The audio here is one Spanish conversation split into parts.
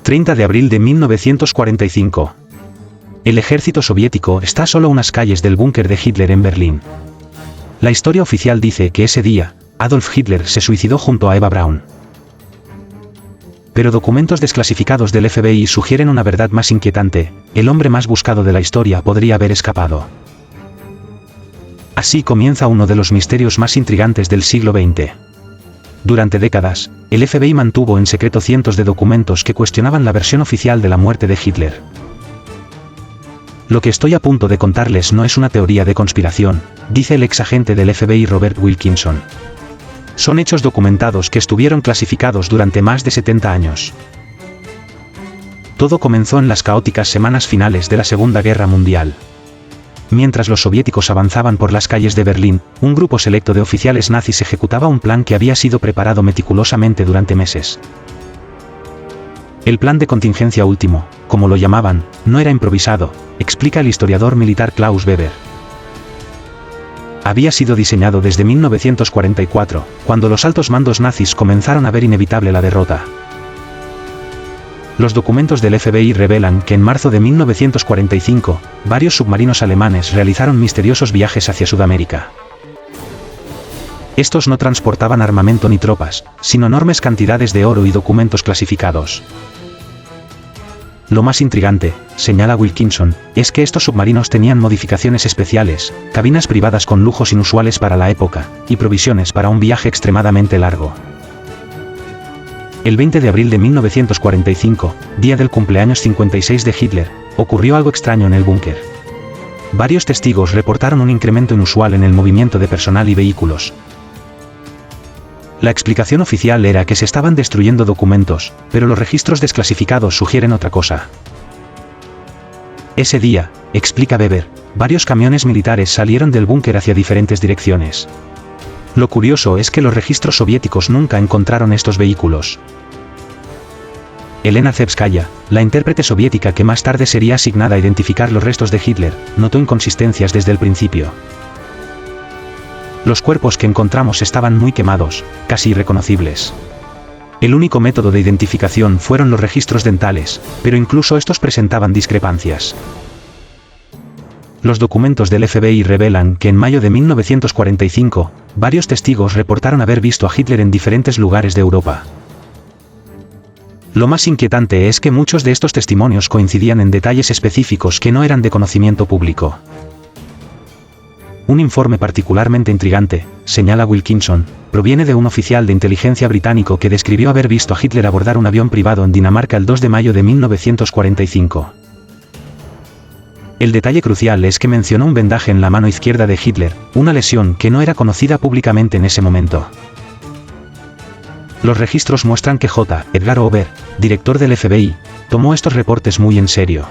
30 de abril de 1945. El ejército soviético está a solo unas calles del búnker de Hitler en Berlín. La historia oficial dice que ese día, Adolf Hitler se suicidó junto a Eva Braun. Pero documentos desclasificados del FBI sugieren una verdad más inquietante: el hombre más buscado de la historia podría haber escapado. Así comienza uno de los misterios más intrigantes del siglo XX. Durante décadas, el FBI mantuvo en secreto cientos de documentos que cuestionaban la versión oficial de la muerte de Hitler. Lo que estoy a punto de contarles no es una teoría de conspiración, dice el ex agente del FBI Robert Wilkinson. Son hechos documentados que estuvieron clasificados durante más de 70 años. Todo comenzó en las caóticas semanas finales de la Segunda Guerra Mundial. Mientras los soviéticos avanzaban por las calles de Berlín, un grupo selecto de oficiales nazis ejecutaba un plan que había sido preparado meticulosamente durante meses. El plan de contingencia último, como lo llamaban, no era improvisado, explica el historiador militar Klaus Weber. Había sido diseñado desde 1944, cuando los altos mandos nazis comenzaron a ver inevitable la derrota. Los documentos del FBI revelan que en marzo de 1945, varios submarinos alemanes realizaron misteriosos viajes hacia Sudamérica. Estos no transportaban armamento ni tropas, sino enormes cantidades de oro y documentos clasificados. Lo más intrigante, señala Wilkinson, es que estos submarinos tenían modificaciones especiales, cabinas privadas con lujos inusuales para la época, y provisiones para un viaje extremadamente largo. El 20 de abril de 1945, día del cumpleaños 56 de Hitler, ocurrió algo extraño en el búnker. Varios testigos reportaron un incremento inusual en el movimiento de personal y vehículos. La explicación oficial era que se estaban destruyendo documentos, pero los registros desclasificados sugieren otra cosa. Ese día, explica Weber, varios camiones militares salieron del búnker hacia diferentes direcciones. Lo curioso es que los registros soviéticos nunca encontraron estos vehículos. Elena Zebskaya, la intérprete soviética que más tarde sería asignada a identificar los restos de Hitler, notó inconsistencias desde el principio. Los cuerpos que encontramos estaban muy quemados, casi irreconocibles. El único método de identificación fueron los registros dentales, pero incluso estos presentaban discrepancias. Los documentos del FBI revelan que en mayo de 1945, varios testigos reportaron haber visto a Hitler en diferentes lugares de Europa. Lo más inquietante es que muchos de estos testimonios coincidían en detalles específicos que no eran de conocimiento público. Un informe particularmente intrigante, señala Wilkinson, proviene de un oficial de inteligencia británico que describió haber visto a Hitler abordar un avión privado en Dinamarca el 2 de mayo de 1945. El detalle crucial es que mencionó un vendaje en la mano izquierda de Hitler, una lesión que no era conocida públicamente en ese momento. Los registros muestran que J. Edgar Hoover, director del FBI, tomó estos reportes muy en serio.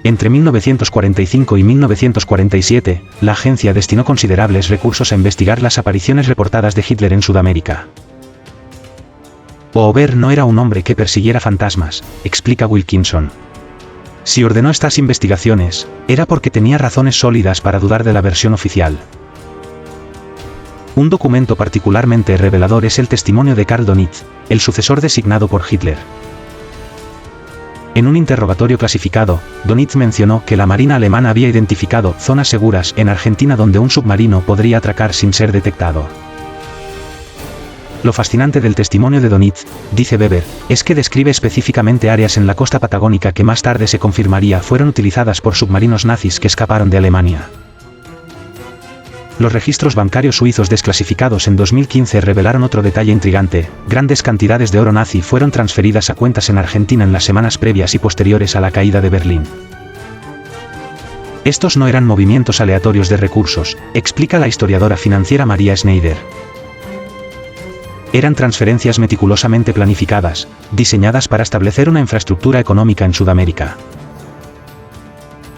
Entre 1945 y 1947, la agencia destinó considerables recursos a investigar las apariciones reportadas de Hitler en Sudamérica. Hoover no era un hombre que persiguiera fantasmas, explica Wilkinson. Si ordenó estas investigaciones, era porque tenía razones sólidas para dudar de la versión oficial. Un documento particularmente revelador es el testimonio de Karl Donitz, el sucesor designado por Hitler. En un interrogatorio clasificado, Donitz mencionó que la Marina alemana había identificado zonas seguras en Argentina donde un submarino podría atracar sin ser detectado. Lo fascinante del testimonio de Donitz, dice Weber, es que describe específicamente áreas en la costa patagónica que más tarde se confirmaría fueron utilizadas por submarinos nazis que escaparon de Alemania. Los registros bancarios suizos desclasificados en 2015 revelaron otro detalle intrigante: grandes cantidades de oro nazi fueron transferidas a cuentas en Argentina en las semanas previas y posteriores a la caída de Berlín. Estos no eran movimientos aleatorios de recursos, explica la historiadora financiera María Schneider. Eran transferencias meticulosamente planificadas, diseñadas para establecer una infraestructura económica en Sudamérica.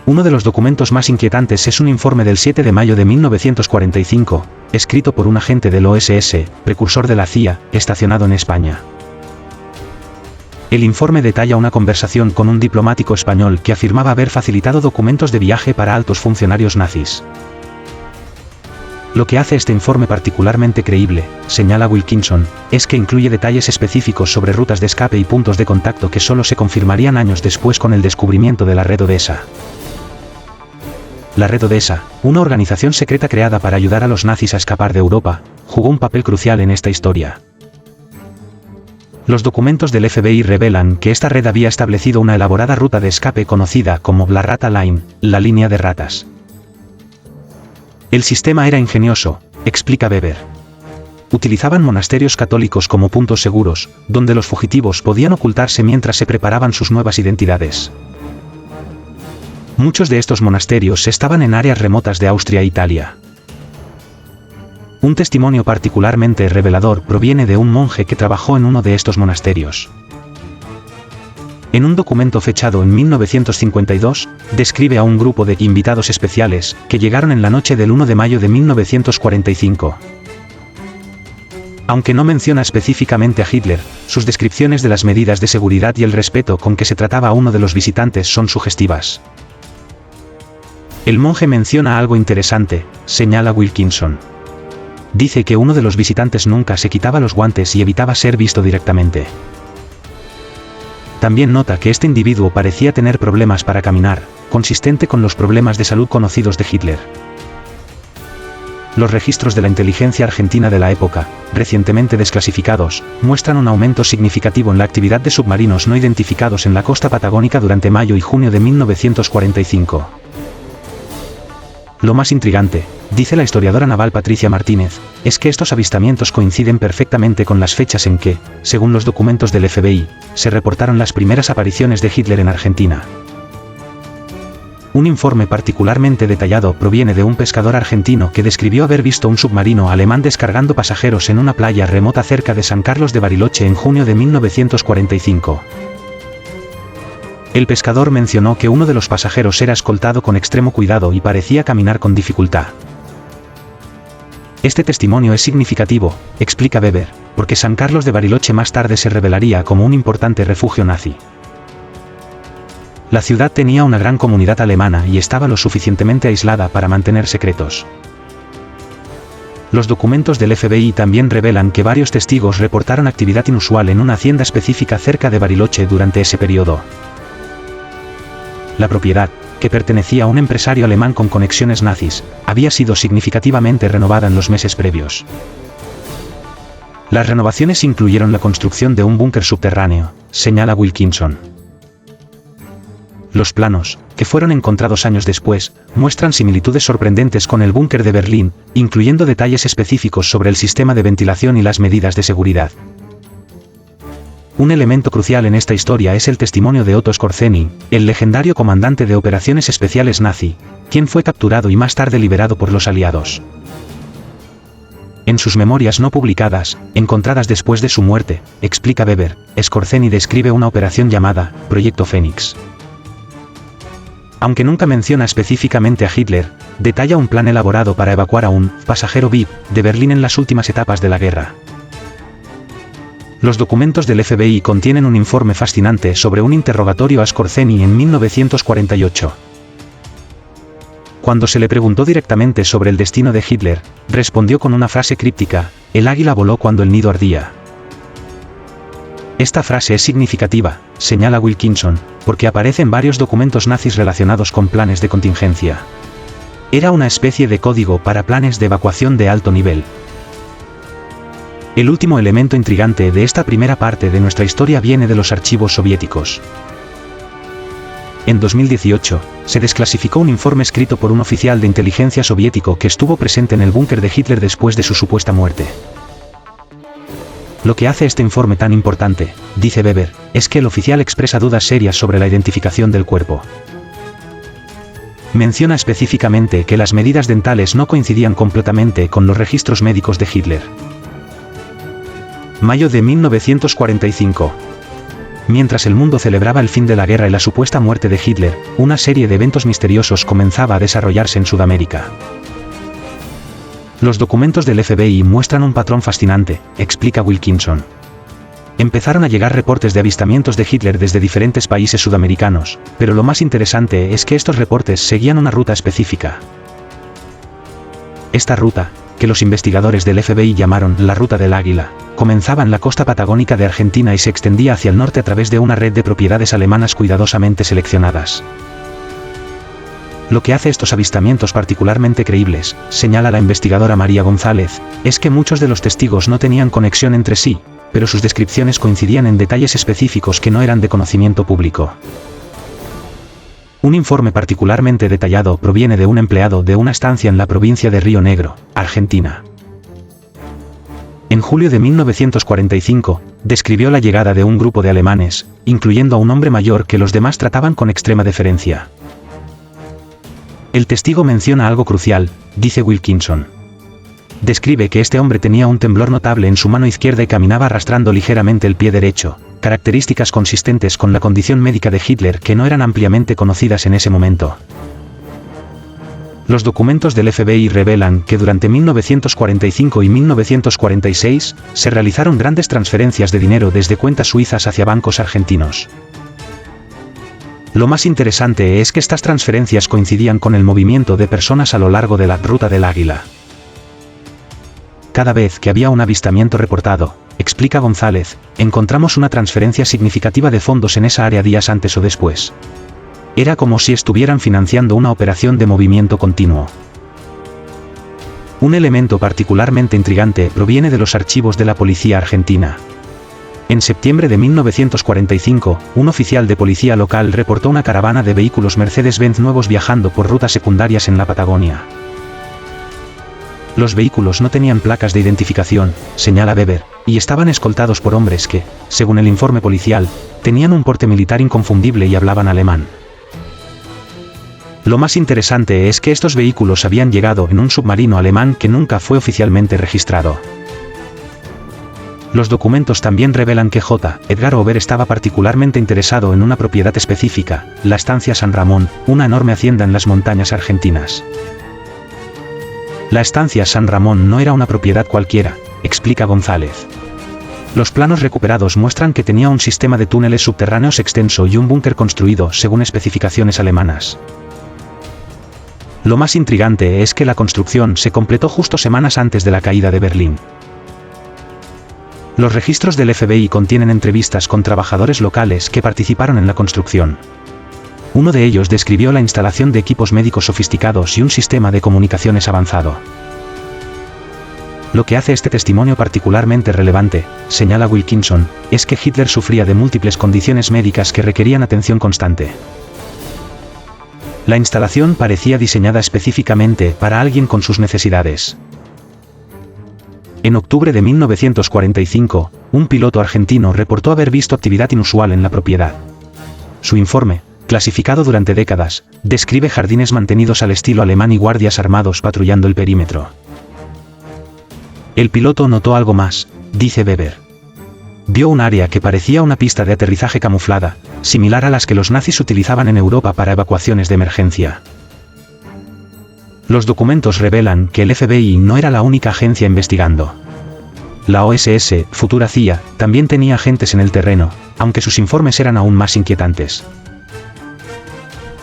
Uno de los documentos más inquietantes es un informe del 7 de mayo de 1945, escrito por un agente del OSS, precursor de la CIA, estacionado en España. El informe detalla una conversación con un diplomático español que afirmaba haber facilitado documentos de viaje para altos funcionarios nazis. Lo que hace este informe particularmente creíble, señala Wilkinson, es que incluye detalles específicos sobre rutas de escape y puntos de contacto que solo se confirmarían años después con el descubrimiento de la Red Odessa. La Red Odessa, una organización secreta creada para ayudar a los nazis a escapar de Europa, jugó un papel crucial en esta historia. Los documentos del FBI revelan que esta red había establecido una elaborada ruta de escape conocida como la Rata Line, la línea de ratas. El sistema era ingenioso, explica Weber. Utilizaban monasterios católicos como puntos seguros, donde los fugitivos podían ocultarse mientras se preparaban sus nuevas identidades. Muchos de estos monasterios estaban en áreas remotas de Austria e Italia. Un testimonio particularmente revelador proviene de un monje que trabajó en uno de estos monasterios. En un documento fechado en 1952, describe a un grupo de invitados especiales que llegaron en la noche del 1 de mayo de 1945. Aunque no menciona específicamente a Hitler, sus descripciones de las medidas de seguridad y el respeto con que se trataba a uno de los visitantes son sugestivas. El monje menciona algo interesante, señala Wilkinson. Dice que uno de los visitantes nunca se quitaba los guantes y evitaba ser visto directamente. También nota que este individuo parecía tener problemas para caminar, consistente con los problemas de salud conocidos de Hitler. Los registros de la inteligencia argentina de la época, recientemente desclasificados, muestran un aumento significativo en la actividad de submarinos no identificados en la costa patagónica durante mayo y junio de 1945. Lo más intrigante, dice la historiadora naval Patricia Martínez, es que estos avistamientos coinciden perfectamente con las fechas en que, según los documentos del FBI, se reportaron las primeras apariciones de Hitler en Argentina. Un informe particularmente detallado proviene de un pescador argentino que describió haber visto un submarino alemán descargando pasajeros en una playa remota cerca de San Carlos de Bariloche en junio de 1945. El pescador mencionó que uno de los pasajeros era escoltado con extremo cuidado y parecía caminar con dificultad. Este testimonio es significativo, explica Weber, porque San Carlos de Bariloche más tarde se revelaría como un importante refugio nazi. La ciudad tenía una gran comunidad alemana y estaba lo suficientemente aislada para mantener secretos. Los documentos del FBI también revelan que varios testigos reportaron actividad inusual en una hacienda específica cerca de Bariloche durante ese periodo. La propiedad, que pertenecía a un empresario alemán con conexiones nazis, había sido significativamente renovada en los meses previos. Las renovaciones incluyeron la construcción de un búnker subterráneo, señala Wilkinson. Los planos, que fueron encontrados años después, muestran similitudes sorprendentes con el búnker de Berlín, incluyendo detalles específicos sobre el sistema de ventilación y las medidas de seguridad. Un elemento crucial en esta historia es el testimonio de Otto Skorzeny, el legendario comandante de operaciones especiales nazi, quien fue capturado y más tarde liberado por los aliados. En sus memorias no publicadas, encontradas después de su muerte, explica Weber, Skorzeny describe una operación llamada Proyecto Fénix. Aunque nunca menciona específicamente a Hitler, detalla un plan elaborado para evacuar a un pasajero VIP de Berlín en las últimas etapas de la guerra. Los documentos del FBI contienen un informe fascinante sobre un interrogatorio a Skorzeny en 1948. Cuando se le preguntó directamente sobre el destino de Hitler, respondió con una frase críptica: "El águila voló cuando el nido ardía". Esta frase es significativa, señala Wilkinson, porque aparece en varios documentos nazis relacionados con planes de contingencia. Era una especie de código para planes de evacuación de alto nivel. El último elemento intrigante de esta primera parte de nuestra historia viene de los archivos soviéticos. En 2018, se desclasificó un informe escrito por un oficial de inteligencia soviético que estuvo presente en el búnker de Hitler después de su supuesta muerte. Lo que hace este informe tan importante, dice Weber, es que el oficial expresa dudas serias sobre la identificación del cuerpo. Menciona específicamente que las medidas dentales no coincidían completamente con los registros médicos de Hitler. Mayo de 1945. Mientras el mundo celebraba el fin de la guerra y la supuesta muerte de Hitler, una serie de eventos misteriosos comenzaba a desarrollarse en Sudamérica. Los documentos del FBI muestran un patrón fascinante, explica Wilkinson. Empezaron a llegar reportes de avistamientos de Hitler desde diferentes países sudamericanos, pero lo más interesante es que estos reportes seguían una ruta específica. Esta ruta, que los investigadores del FBI llamaron la Ruta del Águila, comenzaba en la costa patagónica de Argentina y se extendía hacia el norte a través de una red de propiedades alemanas cuidadosamente seleccionadas. Lo que hace estos avistamientos particularmente creíbles, señala la investigadora María González, es que muchos de los testigos no tenían conexión entre sí, pero sus descripciones coincidían en detalles específicos que no eran de conocimiento público. Un informe particularmente detallado proviene de un empleado de una estancia en la provincia de Río Negro, Argentina. En julio de 1945, describió la llegada de un grupo de alemanes, incluyendo a un hombre mayor que los demás trataban con extrema deferencia. El testigo menciona algo crucial, dice Wilkinson. Describe que este hombre tenía un temblor notable en su mano izquierda y caminaba arrastrando ligeramente el pie derecho, características consistentes con la condición médica de Hitler que no eran ampliamente conocidas en ese momento. Los documentos del FBI revelan que durante 1945 y 1946 se realizaron grandes transferencias de dinero desde cuentas suizas hacia bancos argentinos. Lo más interesante es que estas transferencias coincidían con el movimiento de personas a lo largo de la Ruta del Águila. Cada vez que había un avistamiento reportado, explica González, encontramos una transferencia significativa de fondos en esa área días antes o después. Era como si estuvieran financiando una operación de movimiento continuo. Un elemento particularmente intrigante proviene de los archivos de la policía argentina. En septiembre de 1945, un oficial de policía local reportó una caravana de vehículos Mercedes-Benz nuevos viajando por rutas secundarias en la Patagonia. Los vehículos no tenían placas de identificación, señala Weber, y estaban escoltados por hombres que, según el informe policial, tenían un porte militar inconfundible y hablaban alemán. Lo más interesante es que estos vehículos habían llegado en un submarino alemán que nunca fue oficialmente registrado. Los documentos también revelan que Edgar Hoover estaba particularmente interesado en una propiedad específica, la estancia San Ramón, una enorme hacienda en las montañas argentinas. La estancia San Ramón no era una propiedad cualquiera, explica González. Los planos recuperados muestran que tenía un sistema de túneles subterráneos extenso y un búnker construido según especificaciones alemanas. Lo más intrigante es que la construcción se completó justo semanas antes de la caída de Berlín. Los registros del FBI contienen entrevistas con trabajadores locales que participaron en la construcción. Uno de ellos describió la instalación de equipos médicos sofisticados y un sistema de comunicaciones avanzado. Lo que hace este testimonio particularmente relevante, señala Wilkinson, es que Hitler sufría de múltiples condiciones médicas que requerían atención constante. La instalación parecía diseñada específicamente para alguien con sus necesidades. En octubre de 1945, un piloto argentino reportó haber visto actividad inusual en la propiedad. Su informe, clasificado durante décadas, describe jardines mantenidos al estilo alemán y guardias armados patrullando el perímetro. El piloto notó algo más, dice Weber. Vio un área que parecía una pista de aterrizaje camuflada, similar a las que los nazis utilizaban en Europa para evacuaciones de emergencia. Los documentos revelan que el FBI no era la única agencia investigando. La OSS, futura CIA, también tenía agentes en el terreno, aunque sus informes eran aún más inquietantes.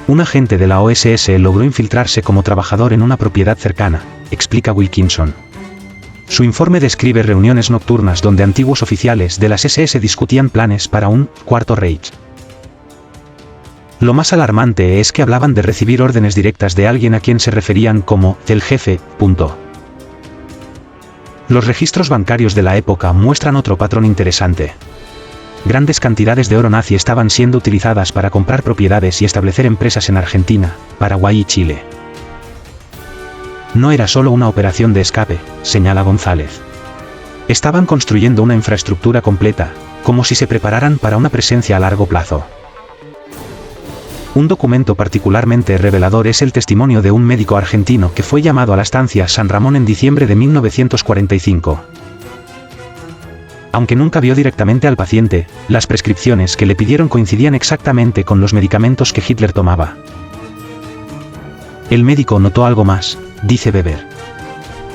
Un agente de la OSS logró infiltrarse como trabajador en una propiedad cercana, explica Wilkinson. Su informe describe reuniones nocturnas donde antiguos oficiales de las SS discutían planes para un Cuarto Reich. Lo más alarmante es que hablaban de recibir órdenes directas de alguien a quien se referían como el jefe. Los registros bancarios de la época muestran otro patrón interesante. Grandes cantidades de oro nazi estaban siendo utilizadas para comprar propiedades y establecer empresas en Argentina, Paraguay y Chile. No era solo una operación de escape, señala González. Estaban construyendo una infraestructura completa, como si se prepararan para una presencia a largo plazo. Un documento particularmente revelador es el testimonio de un médico argentino que fue llamado a la estancia San Ramón en diciembre de 1945. Aunque nunca vio directamente al paciente, las prescripciones que le pidieron coincidían exactamente con los medicamentos que Hitler tomaba. El médico notó algo más, dice Weber.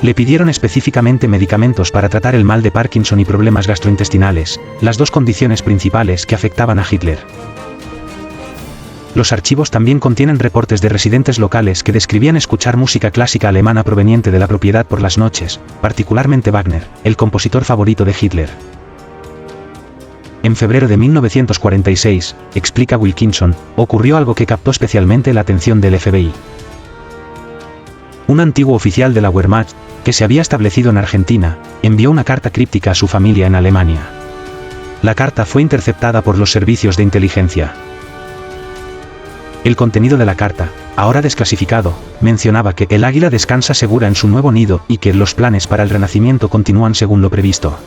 Le pidieron específicamente medicamentos para tratar el mal de Parkinson y problemas gastrointestinales, las dos condiciones principales que afectaban a Hitler. Los archivos también contienen reportes de residentes locales que describían escuchar música clásica alemana proveniente de la propiedad por las noches, particularmente Wagner, el compositor favorito de Hitler. En febrero de 1946, explica Wilkinson, ocurrió algo que captó especialmente la atención del FBI. Un antiguo oficial de la Wehrmacht, que se había establecido en Argentina, envió una carta críptica a su familia en Alemania. La carta fue interceptada por los servicios de inteligencia. El contenido de la carta, ahora desclasificado, mencionaba que el águila descansa segura en su nuevo nido y que los planes para el renacimiento continúan según lo previsto.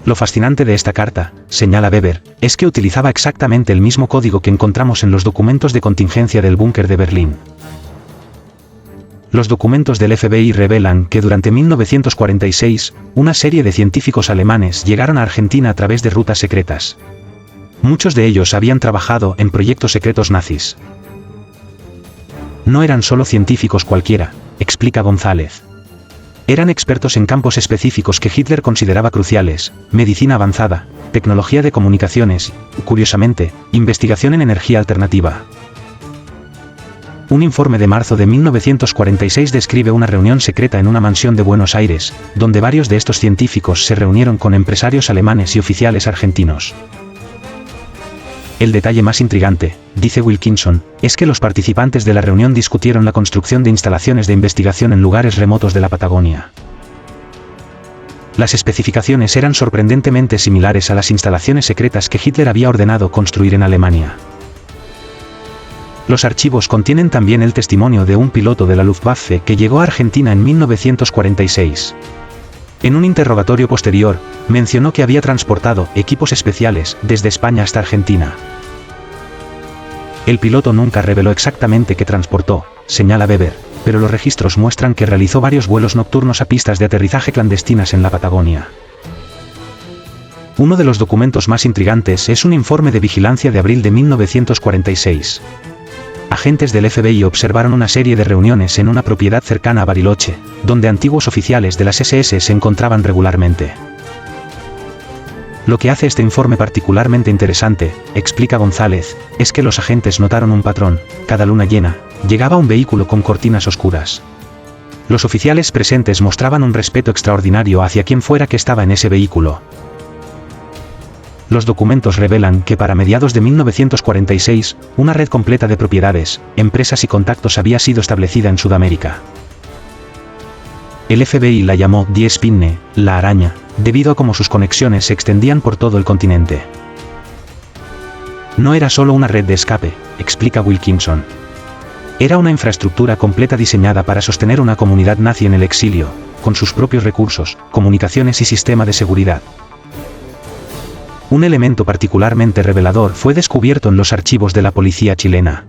Lo fascinante de esta carta, señala Weber, es que utilizaba exactamente el mismo código que encontramos en los documentos de contingencia del búnker de Berlín. Los documentos del FBI revelan que durante 1946, una serie de científicos alemanes llegaron a Argentina a través de rutas secretas. Muchos de ellos habían trabajado en proyectos secretos nazis. No eran solo científicos cualquiera, explica González. Eran expertos en campos específicos que Hitler consideraba cruciales: medicina avanzada, tecnología de comunicaciones, y, curiosamente, investigación en energía alternativa. Un informe de marzo de 1946 describe una reunión secreta en una mansión de Buenos Aires, donde varios de estos científicos se reunieron con empresarios alemanes y oficiales argentinos. El detalle más intrigante, dice Wilkinson, es que los participantes de la reunión discutieron la construcción de instalaciones de investigación en lugares remotos de la Patagonia. Las especificaciones eran sorprendentemente similares a las instalaciones secretas que Hitler había ordenado construir en Alemania. Los archivos contienen también el testimonio de un piloto de la Luftwaffe que llegó a Argentina en 1946. En un interrogatorio posterior, mencionó que había transportado equipos especiales desde España hasta Argentina. El piloto nunca reveló exactamente qué transportó, señala Weber, pero los registros muestran que realizó varios vuelos nocturnos a pistas de aterrizaje clandestinas en la Patagonia. Uno de los documentos más intrigantes es un informe de vigilancia de abril de 1946. Agentes del FBI observaron una serie de reuniones en una propiedad cercana a Bariloche, donde antiguos oficiales de las SS se encontraban regularmente. Lo que hace este informe particularmente interesante, explica González, es que los agentes notaron un patrón: cada luna llena, llegaba un vehículo con cortinas oscuras. Los oficiales presentes mostraban un respeto extraordinario hacia quien fuera que estaba en ese vehículo. Los documentos revelan que para mediados de 1946, una red completa de propiedades, empresas y contactos había sido establecida en Sudamérica. El FBI la llamó Die Spinne, la araña, debido a cómo sus conexiones se extendían por todo el continente. No era solo una red de escape, explica Wilkinson. Era una infraestructura completa diseñada para sostener una comunidad nazi en el exilio, con sus propios recursos, comunicaciones y sistema de seguridad. Un elemento particularmente revelador fue descubierto en los archivos de la policía chilena.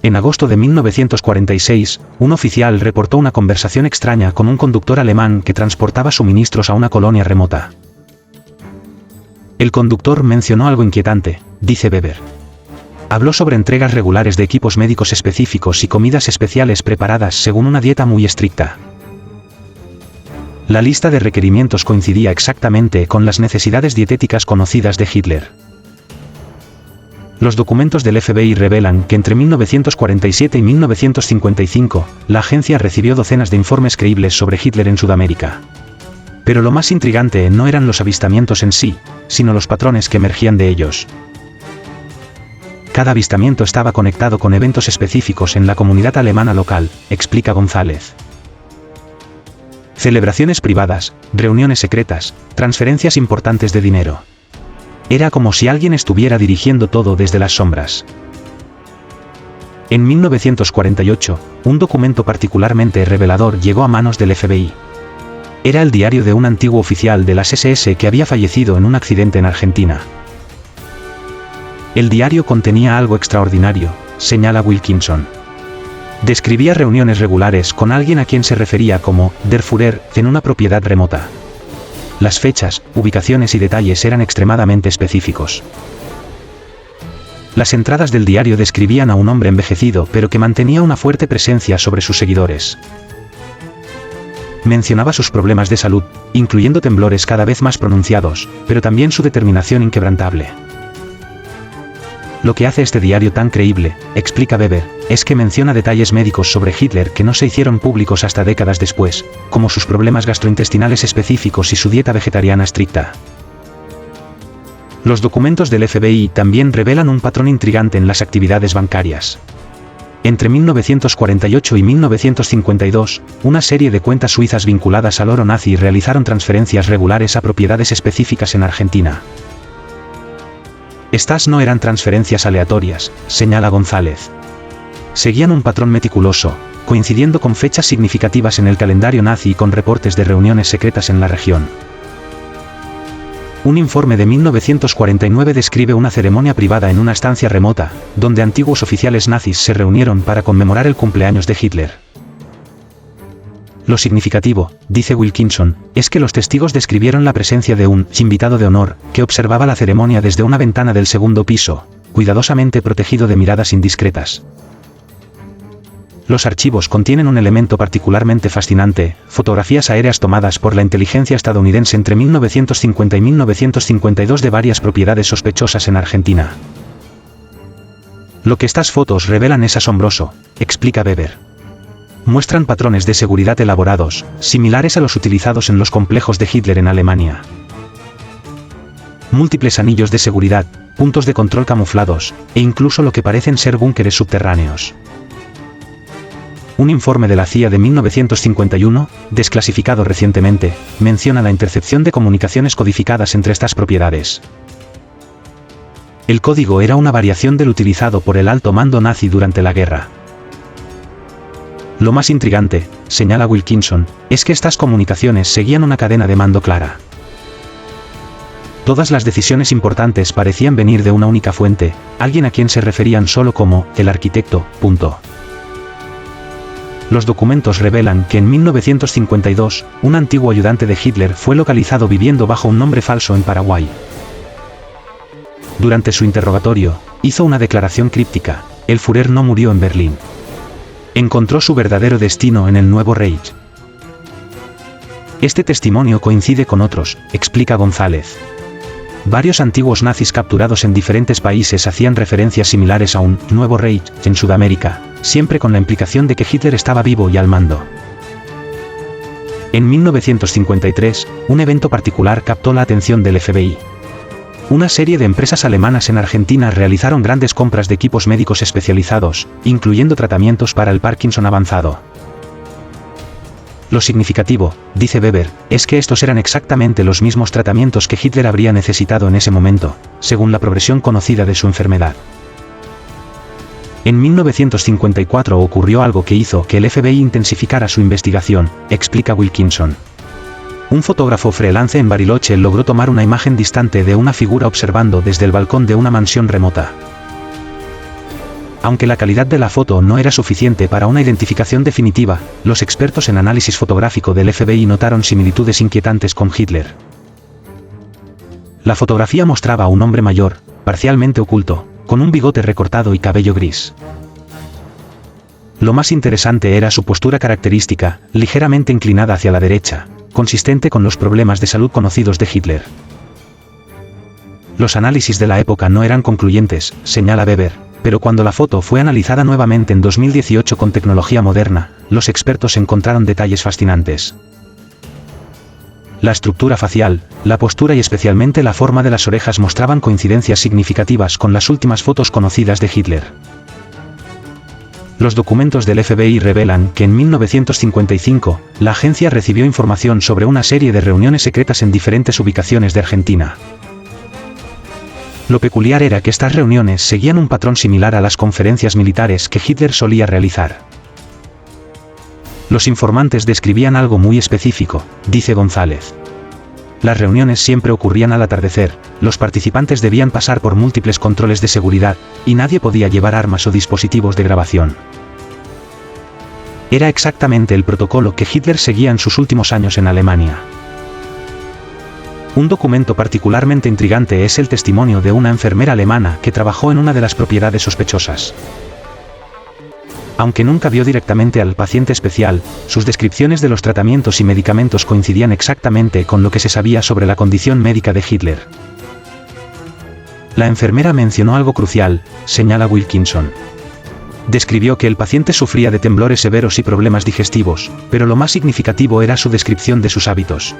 En agosto de 1946, un oficial reportó una conversación extraña con un conductor alemán que transportaba suministros a una colonia remota. El conductor mencionó algo inquietante, dice Weber. Habló sobre entregas regulares de equipos médicos específicos y comidas especiales preparadas según una dieta muy estricta. La lista de requerimientos coincidía exactamente con las necesidades dietéticas conocidas de Hitler. Los documentos del FBI revelan que entre 1947 y 1955, la agencia recibió docenas de informes creíbles sobre Hitler en Sudamérica. Pero lo más intrigante no eran los avistamientos en sí, sino los patrones que emergían de ellos. Cada avistamiento estaba conectado con eventos específicos en la comunidad alemana local, explica González. Celebraciones privadas, reuniones secretas, transferencias importantes de dinero. Era como si alguien estuviera dirigiendo todo desde las sombras. En 1948, un documento particularmente revelador llegó a manos del FBI. Era el diario de un antiguo oficial de las SS que había fallecido en un accidente en Argentina. El diario contenía algo extraordinario, señala Wilkinson. Describía reuniones regulares con alguien a quien se refería como Der Führer en una propiedad remota. Las fechas, ubicaciones y detalles eran extremadamente específicos. Las entradas del diario describían a un hombre envejecido pero que mantenía una fuerte presencia sobre sus seguidores. Mencionaba sus problemas de salud, incluyendo temblores cada vez más pronunciados, pero también su determinación inquebrantable. Lo que hace este diario tan creíble, explica Weber, es que menciona detalles médicos sobre Hitler que no se hicieron públicos hasta décadas después, como sus problemas gastrointestinales específicos y su dieta vegetariana estricta. Los documentos del FBI también revelan un patrón intrigante en las actividades bancarias. Entre 1948 y 1952, una serie de cuentas suizas vinculadas al oro nazi realizaron transferencias regulares a propiedades específicas en Argentina. Estas no eran transferencias aleatorias, señala González. Seguían un patrón meticuloso, coincidiendo con fechas significativas en el calendario nazi y con reportes de reuniones secretas en la región. Un informe de 1949 describe una ceremonia privada en una estancia remota, donde antiguos oficiales nazis se reunieron para conmemorar el cumpleaños de Hitler. Lo significativo, dice Wilkinson, es que los testigos describieron la presencia de un invitado de honor, que observaba la ceremonia desde una ventana del segundo piso, cuidadosamente protegido de miradas indiscretas. Los archivos contienen un elemento particularmente fascinante, fotografías aéreas tomadas por la inteligencia estadounidense entre 1950 y 1952 de varias propiedades sospechosas en Argentina. Lo que estas fotos revelan es asombroso, explica Weber. Muestran patrones de seguridad elaborados, similares a los utilizados en los complejos de Hitler en Alemania. Múltiples anillos de seguridad, puntos de control camuflados, e incluso lo que parecen ser búnkeres subterráneos. Un informe de la CIA de 1951, desclasificado recientemente, menciona la intercepción de comunicaciones codificadas entre estas propiedades. El código era una variación del utilizado por el alto mando nazi durante la guerra. Lo más intrigante, señala Wilkinson, es que estas comunicaciones seguían una cadena de mando clara. Todas las decisiones importantes parecían venir de una única fuente, alguien a quien se referían solo como el arquitecto. Los documentos revelan que en 1952, un antiguo ayudante de Hitler fue localizado viviendo bajo un nombre falso en Paraguay. Durante su interrogatorio, hizo una declaración críptica: el Führer no murió en Berlín. Encontró su verdadero destino en el Nuevo Reich. Este testimonio coincide con otros, explica González. Varios antiguos nazis capturados en diferentes países hacían referencias similares a un Nuevo Reich en Sudamérica, siempre con la implicación de que Hitler estaba vivo y al mando. En 1953, un evento particular captó la atención del FBI. Una serie de empresas alemanas en Argentina realizaron grandes compras de equipos médicos especializados, incluyendo tratamientos para el Parkinson avanzado. Lo significativo, dice Weber, es que estos eran exactamente los mismos tratamientos que Hitler habría necesitado en ese momento, según la progresión conocida de su enfermedad. En 1954 ocurrió algo que hizo que el FBI intensificara su investigación, explica Wilkinson. Un fotógrafo freelance en Bariloche logró tomar una imagen distante de una figura observando desde el balcón de una mansión remota. Aunque la calidad de la foto no era suficiente para una identificación definitiva, los expertos en análisis fotográfico del FBI notaron similitudes inquietantes con Hitler. La fotografía mostraba a un hombre mayor, parcialmente oculto, con un bigote recortado y cabello gris. Lo más interesante era su postura característica, ligeramente inclinada hacia la derecha, consistente con los problemas de salud conocidos de Hitler. Los análisis de la época no eran concluyentes, señala Weber, pero cuando la foto fue analizada nuevamente en 2018 con tecnología moderna, los expertos encontraron detalles fascinantes. La estructura facial, la postura y especialmente la forma de las orejas mostraban coincidencias significativas con las últimas fotos conocidas de Hitler. Los documentos del FBI revelan que en 1955, la agencia recibió información sobre una serie de reuniones secretas en diferentes ubicaciones de Argentina. Lo peculiar era que estas reuniones seguían un patrón similar a las conferencias militares que Hitler solía realizar. Los informantes describían algo muy específico, dice González. Las reuniones siempre ocurrían al atardecer, los participantes debían pasar por múltiples controles de seguridad, y nadie podía llevar armas o dispositivos de grabación. Era exactamente el protocolo que Hitler seguía en sus últimos años en Alemania. Un documento particularmente intrigante es el testimonio de una enfermera alemana que trabajó en una de las propiedades sospechosas. Aunque nunca vio directamente al paciente especial, sus descripciones de los tratamientos y medicamentos coincidían exactamente con lo que se sabía sobre la condición médica de Hitler. La enfermera mencionó algo crucial, señala Wilkinson. Describió que el paciente sufría de temblores severos y problemas digestivos, pero lo más significativo era su descripción de sus hábitos.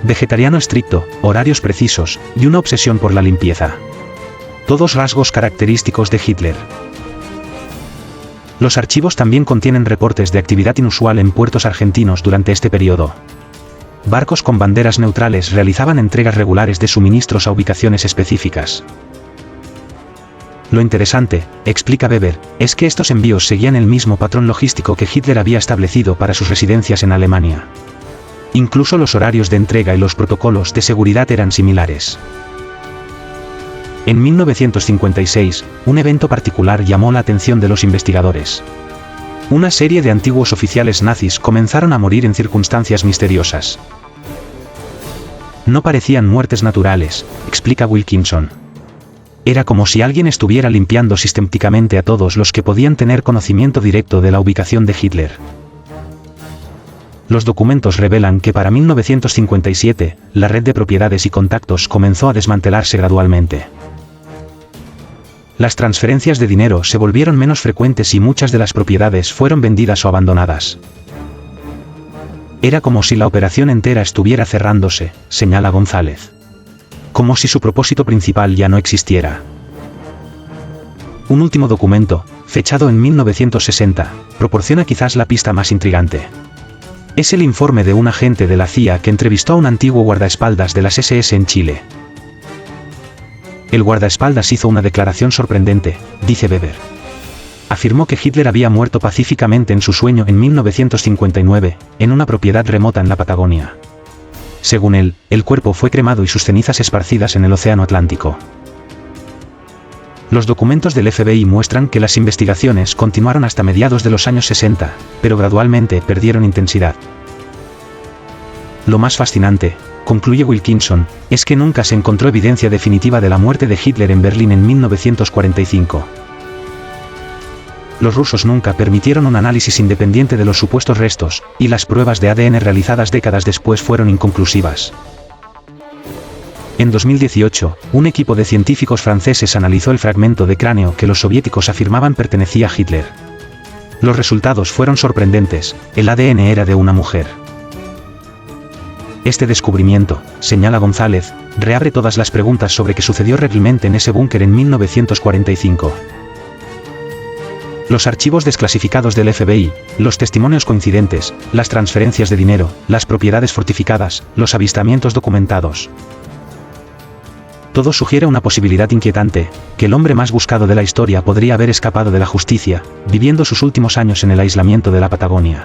Vegetariano estricto, horarios precisos, y una obsesión por la limpieza. Todos rasgos característicos de Hitler. Los archivos también contienen reportes de actividad inusual en puertos argentinos durante este periodo. Barcos con banderas neutrales realizaban entregas regulares de suministros a ubicaciones específicas. Lo interesante, explica Weber, es que estos envíos seguían el mismo patrón logístico que Hitler había establecido para sus residencias en Alemania. Incluso los horarios de entrega y los protocolos de seguridad eran similares. En 1956, un evento particular llamó la atención de los investigadores. Una serie de antiguos oficiales nazis comenzaron a morir en circunstancias misteriosas. No parecían muertes naturales, explica Wilkinson. Era como si alguien estuviera limpiando sistemáticamente a todos los que podían tener conocimiento directo de la ubicación de Hitler. Los documentos revelan que para 1957, la red de propiedades y contactos comenzó a desmantelarse gradualmente. Las transferencias de dinero se volvieron menos frecuentes y muchas de las propiedades fueron vendidas o abandonadas. Era como si la operación entera estuviera cerrándose, señala González. Como si su propósito principal ya no existiera. Un último documento, fechado en 1960, proporciona quizás la pista más intrigante. Es el informe de un agente de la CIA que entrevistó a un antiguo guardaespaldas de las SS en Chile. El guardaespaldas hizo una declaración sorprendente, dice Weber. Afirmó que Hitler había muerto pacíficamente en su sueño en 1959, en una propiedad remota en la Patagonia. Según él, el cuerpo fue cremado y sus cenizas esparcidas en el Océano Atlántico. Los documentos del FBI muestran que las investigaciones continuaron hasta mediados de los años 60, pero gradualmente perdieron intensidad. Lo más fascinante, concluye Wilkinson, es que nunca se encontró evidencia definitiva de la muerte de Hitler en Berlín en 1945. Los rusos nunca permitieron un análisis independiente de los supuestos restos, y las pruebas de ADN realizadas décadas después fueron inconclusivas. En 2018, un equipo de científicos franceses analizó el fragmento de cráneo que los soviéticos afirmaban pertenecía a Hitler. Los resultados fueron sorprendentes, el ADN era de una mujer. Este descubrimiento, señala González, reabre todas las preguntas sobre qué sucedió realmente en ese búnker en 1945. Los archivos desclasificados del FBI, los testimonios coincidentes, las transferencias de dinero, las propiedades fortificadas, los avistamientos documentados. Todo sugiere una posibilidad inquietante, que el hombre más buscado de la historia podría haber escapado de la justicia, viviendo sus últimos años en el aislamiento de la Patagonia.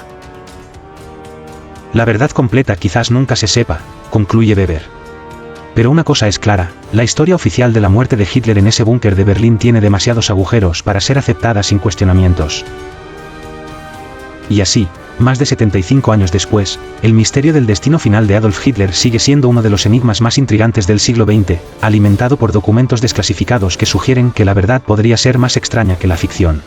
La verdad completa quizás nunca se sepa, concluye Weber. Pero una cosa es clara, la historia oficial de la muerte de Hitler en ese búnker de Berlín tiene demasiados agujeros para ser aceptada sin cuestionamientos. Y así, más de 75 años después, el misterio del destino final de Adolf Hitler sigue siendo uno de los enigmas más intrigantes del siglo XX, alimentado por documentos desclasificados que sugieren que la verdad podría ser más extraña que la ficción.